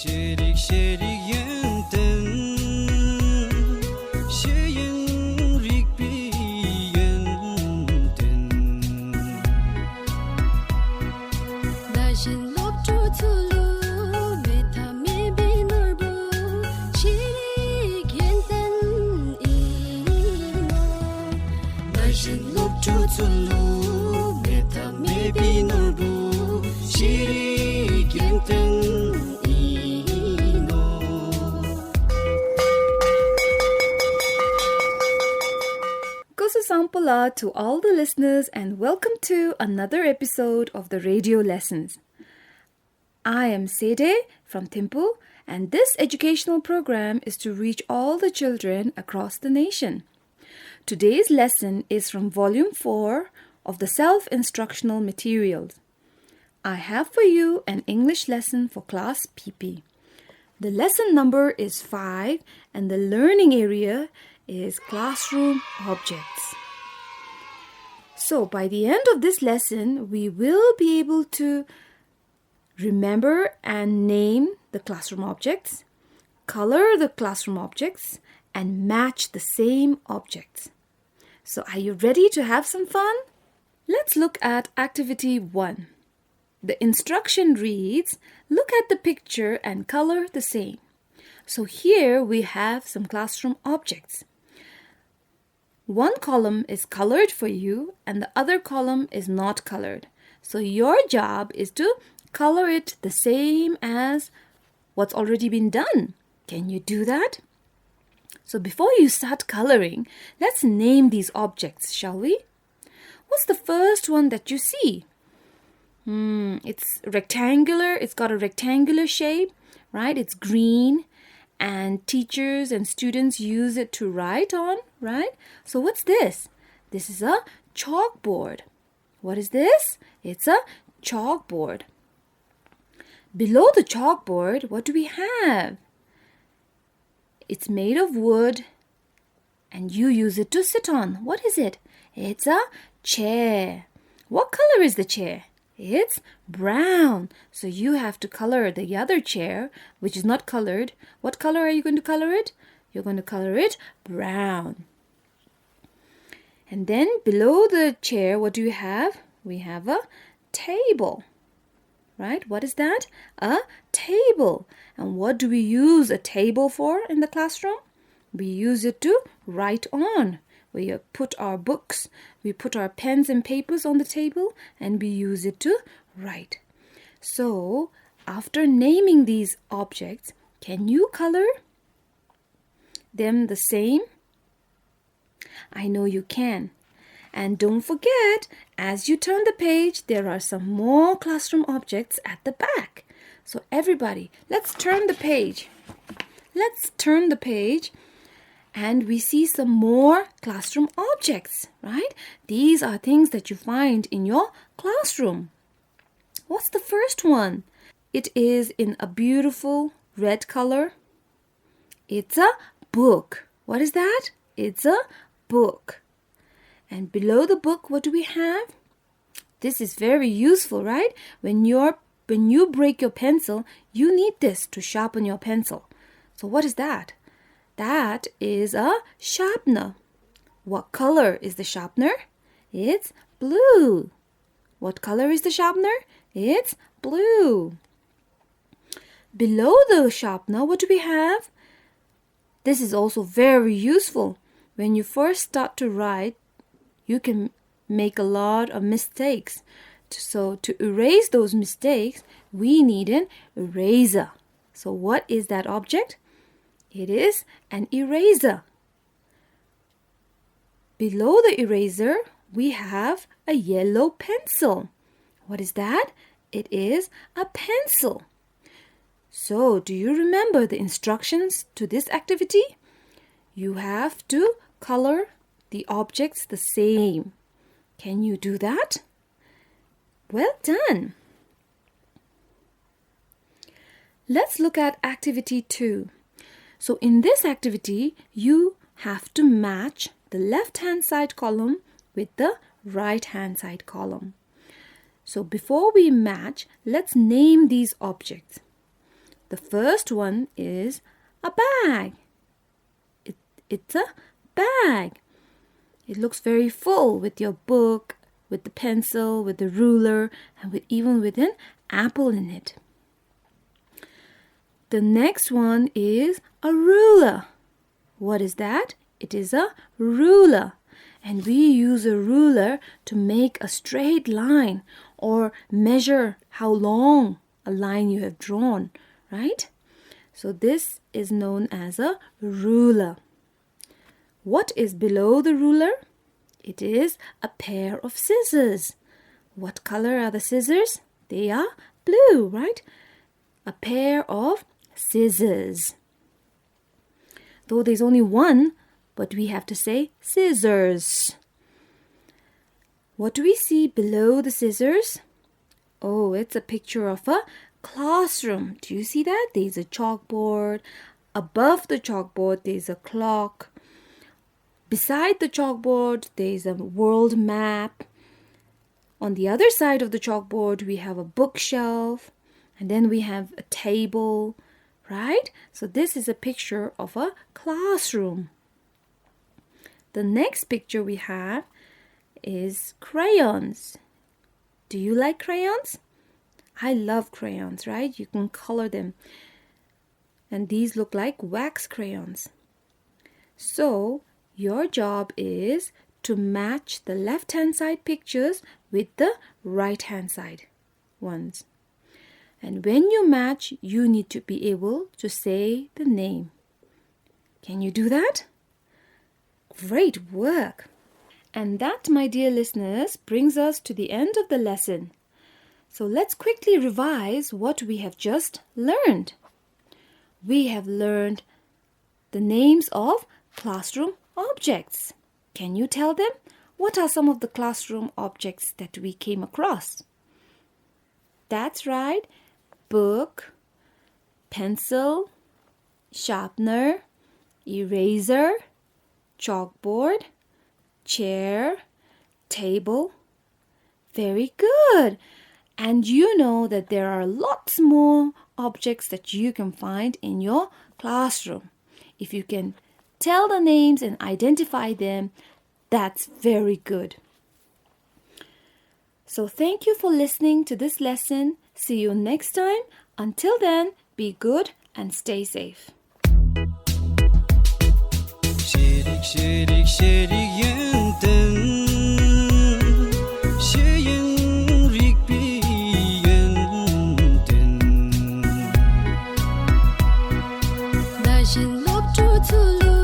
Şerik şerik yönden Şeyin rikbi yönden Dajin lop tutulu Meta me binurbu Şirik yenten ino Dajin lop tutulu Meta me binurbu Şirik yenten ino Kosu Sampala to all the listeners and welcome to another episode of the radio lessons. I am Sede from Thimphu and this educational program is to reach all the children across the nation. Today's lesson is from volume 4 of the self-instructional materials. I have for you an English lesson for class PP. The lesson number is 5 and the learning area is classroom objects. So by the end of this lesson, we will be able to remember and name the classroom objects, color the classroom objects, and match the same objects. So are you ready to have some fun? Let's look at activity 1. The instruction reads, look at the picture and color the same. So here we have some classroom objects. One column is colored for you and the other column is not colored. So your job is to color it the same as what's already been done. Can you do that? So before you start coloring, let's name these objects, shall we? What's the first one that you see? It's rectangular. It's got a rectangular shape, right? It's green. And teachers and students use it to write on, right? So what's this? This is a chalkboard. What is this? It's a chalkboard. Below the chalkboard, what do we have? It's made of wood and you use it to sit on. What is it? It's a chair. What color is the chair? It's brown. So you have to color the other chair, which is not colored. What color are you going to color it? You're going to color it brown. And then below the chair, what do you have? We have a table. Right? What is that? A table. And what do we use a table for in the classroom? We use it to write on. We put our books, we put our pens and papers on the table and we use it to write. So, after naming these objects, can you color them the same? I know you can. And don't forget, as you turn the page, there are some more classroom objects at the back. So everybody, let's turn the page. Let's turn the page. And we see some more classroom objects, right? These are things that you find in your classroom. What's the first one? It is in a beautiful red color. It's a book. What is that? It's a book. And below the book, what do we have? This is very useful, right? When you break your pencil, you need this to sharpen your pencil. So what is that? That is a sharpener. What color is the sharpener? It's blue. What color is the sharpener? It's blue. Below the sharpener, what do we have? This is also very useful. When you first start to write, you can make a lot of mistakes. So to erase those mistakes, we need an eraser. So what is that object? It is an eraser. Below the eraser, we have a yellow pencil. What is that? It is a pencil. So, do you remember the instructions to this activity? You have to color the objects the same. Can you do that? Well done. Let's look at activity 2. So in this activity, you have to match the left-hand side column with the right-hand side column. So before we match, let's name these objects. The first one is a bag. It's a bag. It looks very full with your book, with the pencil, with the ruler, and even with an apple in it. The next one is a ruler. What is that? It is a ruler. And we use a ruler to make a straight line or measure how long a line you have drawn, right? So this is known as a ruler. What is below the ruler? It is a pair of scissors. What color are the scissors? They are blue, right? A pair of scissors. Though there's only one, but we have to say scissors. What do we see below the scissors? Oh, it's a picture of a classroom. Do you see that? There's a chalkboard. Above the chalkboard, there's a clock. Beside the chalkboard, there's a world map. On the other side of the chalkboard, we have a bookshelf. And then we have a table, right? So this is a picture of a classroom. The next picture we have is crayons. Do you like crayons? I love crayons, right? You can color them. And these look like wax crayons. So your job is to match the left-hand side pictures with the right-hand side ones. And when you match, you need to be able to say the name. Can you do that? Great work! And that, my dear listeners, brings us to the end of the lesson. So let's quickly revise what we have just learned. We have learned the names of classroom objects. Can you tell them? What are some of the classroom objects that we came across? That's right. Book, pencil, sharpener, eraser, chalkboard, chair, table. Very good. And you know that there are lots more objects that you can find in your classroom. If you can tell the names and identify them, that's very good. So thank you for listening to this lesson. See you next time. Until then, be good and stay safe. Şerik şerik şerik yenden Şeyin rikbi yenden Dajin lop tu tulu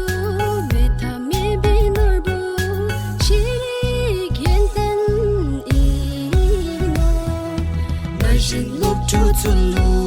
Meta me binurbu Shirik yenten ino Dajin lop tu tulu